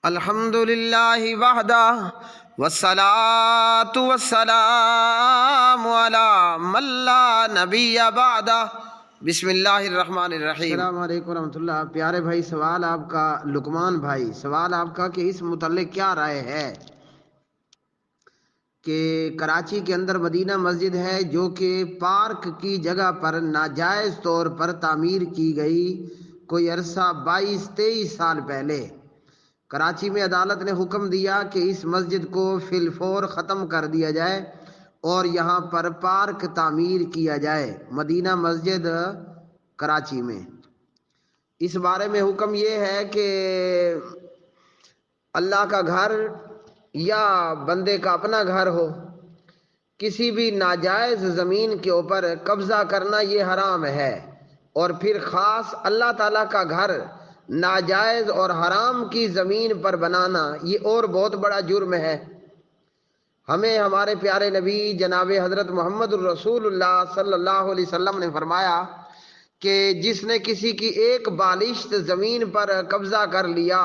الحمد للہ وحدہ والصلاة والسلام علی من لا نبی بعدہ۔ بسم اللہ الرحمن الرحیم۔ السلام علیکم ورحمۃ اللہ۔ پیارے بھائی، سوال آپ کا، لقمان بھائی، سوال آپ کا کہ اس متعلق کیا رائے ہے کہ کراچی کے اندر مدینہ مسجد ہے جو کہ پارک کی جگہ پر ناجائز طور پر تعمیر کی گئی کوئی عرصہ 22-23 سال پہلے۔ کراچی میں عدالت نے حکم دیا کہ اس مسجد کو فی الفور ختم کر دیا جائے اور یہاں پر پارک تعمیر کیا جائے، مدینہ مسجد کراچی میں۔ اس بارے میں حکم یہ ہے کہ اللہ کا گھر یا بندے کا اپنا گھر ہو، کسی بھی ناجائز زمین کے اوپر قبضہ کرنا یہ حرام ہے، اور پھر خاص اللہ تعالیٰ کا گھر ناجائز اور حرام کی زمین پر بنانا یہ اور بہت بڑا جرم ہے۔ ہمیں ہمارے پیارے نبی جناب حضرت محمد الرسول اللہ صلی اللہ علیہ وسلم نے فرمایا کہ جس نے کسی کی ایک بالشت زمین پر قبضہ کر لیا،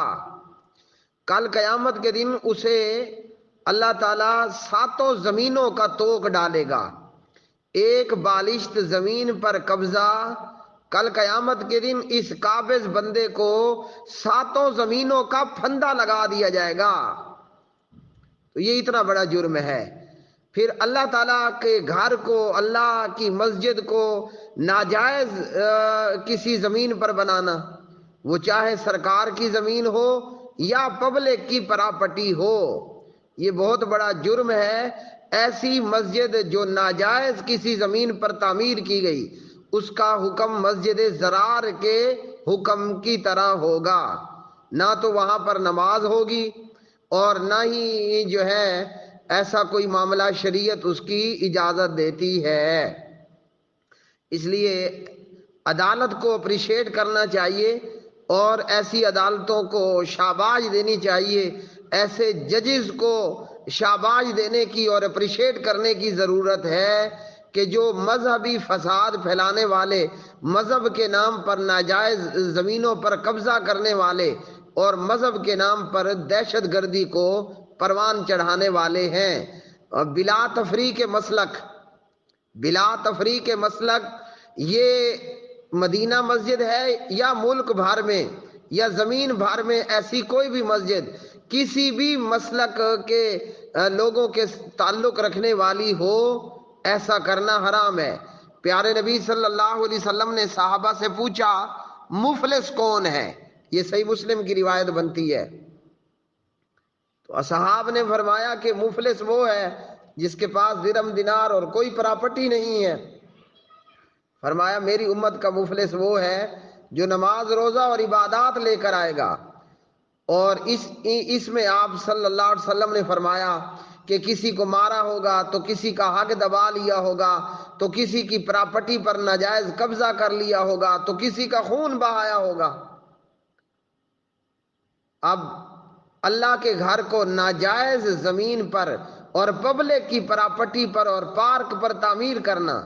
کل قیامت کے دن اسے اللہ تعالیٰ 7 زمینوں کا توق ڈالے گا۔ ایک بالشت زمین پر قبضہ، کل قیامت کے دن اس قابض بندے کو 7 زمینوں کا پھندا لگا دیا جائے گا۔ تو یہ اتنا بڑا جرم ہے۔ پھر اللہ تعالیٰ کے گھر کو، اللہ کی مسجد کو ناجائز کسی زمین پر بنانا، وہ چاہے سرکار کی زمین ہو یا پبلک کی پراپرٹی ہو، یہ بہت بڑا جرم ہے۔ ایسی مسجد جو ناجائز کسی زمین پر تعمیر کی گئی، اس کا حکم مسجد ضرار کے حکم کی طرح ہوگا، نہ تو وہاں پر نماز ہوگی اور نہ ہی جو ہے ایسا کوئی معاملہ شریعت اس کی اجازت دیتی ہے۔ اس لیے عدالت کو اپریشیٹ کرنا چاہیے اور ایسی عدالتوں کو شاباش دینی چاہیے، ایسے ججز کو شاباش دینے کی اور اپریشیٹ کرنے کی ضرورت ہے کہ جو مذہبی فساد پھیلانے والے، مذہب کے نام پر ناجائز زمینوں پر قبضہ کرنے والے اور مذہب کے نام پر دہشت گردی کو پروان چڑھانے والے ہیں۔ بلا تفریق مسلک، بلا تفریق مسلک، یہ مدینہ مسجد ہے یا ملک بھر میں یا زمین بھر میں ایسی کوئی بھی مسجد کسی بھی مسلک کے لوگوں کے تعلق رکھنے والی ہو، ایسا کرنا حرام ہے۔ پیارے نبی صلی اللہ علیہ وسلم نے صحابہ سے پوچھا مفلس کون ہے؟ یہ صحیح مسلم کی روایت بنتی ہے۔ تو اصحاب نے فرمایا کہ مفلس وہ ہے جس کے پاس درم دینار اور کوئی پراپرٹی نہیں ہے۔ فرمایا میری امت کا مفلس وہ ہے جو نماز روزہ اور عبادات لے کر آئے گا، اور اس میں آپ صلی اللہ علیہ وسلم نے فرمایا کہ کسی کو مارا ہوگا تو کسی کا حق دبا لیا ہوگا، تو کسی کی پراپرٹی پر ناجائز قبضہ کر لیا ہوگا، تو کسی کا خون بہایا ہوگا۔ اب اللہ کے گھر کو ناجائز زمین پر اور پبلک کی پراپرٹی پر اور پارک پر تعمیر کرنا،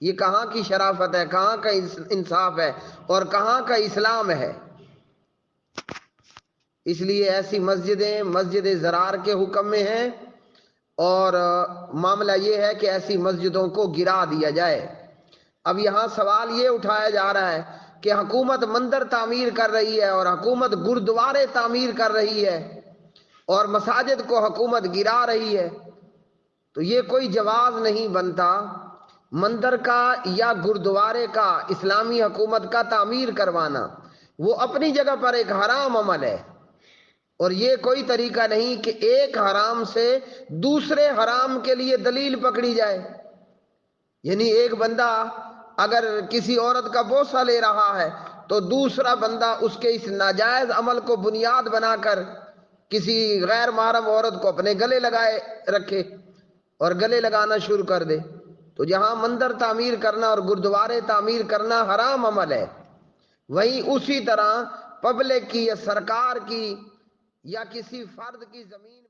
یہ کہاں کی شرافت ہے، کہاں کا انصاف ہے اور کہاں کا اسلام ہے؟ اس لیے ایسی مسجدیں مسجد ضرار کے حکم میں ہیں، اور معاملہ یہ ہے کہ ایسی مسجدوں کو گرا دیا جائے۔ اب یہاں سوال یہ اٹھایا جا رہا ہے کہ حکومت مندر تعمیر کر رہی ہے اور حکومت گردوارے تعمیر کر رہی ہے اور مساجد کو حکومت گرا رہی ہے، تو یہ کوئی جواز نہیں بنتا۔ مندر کا یا گردوارے کا اسلامی حکومت کا تعمیر کروانا وہ اپنی جگہ پر ایک حرام عمل ہے، اور یہ کوئی طریقہ نہیں کہ ایک حرام سے دوسرے حرام کے لیے دلیل پکڑی جائے۔ یعنی ایک بندہ اگر کسی عورت کا بوسہ لے رہا ہے تو دوسرا بندہ اس کے اس ناجائز عمل کو بنیاد بنا کر کسی غیر محرم عورت کو اپنے گلے لگائے رکھے اور گلے لگانا شروع کر دے، تو جہاں مندر تعمیر کرنا اور گردوارے تعمیر کرنا حرام عمل ہے، وہیں اسی طرح پبلک کی یا سرکار کی یا کسی فرد کی زمین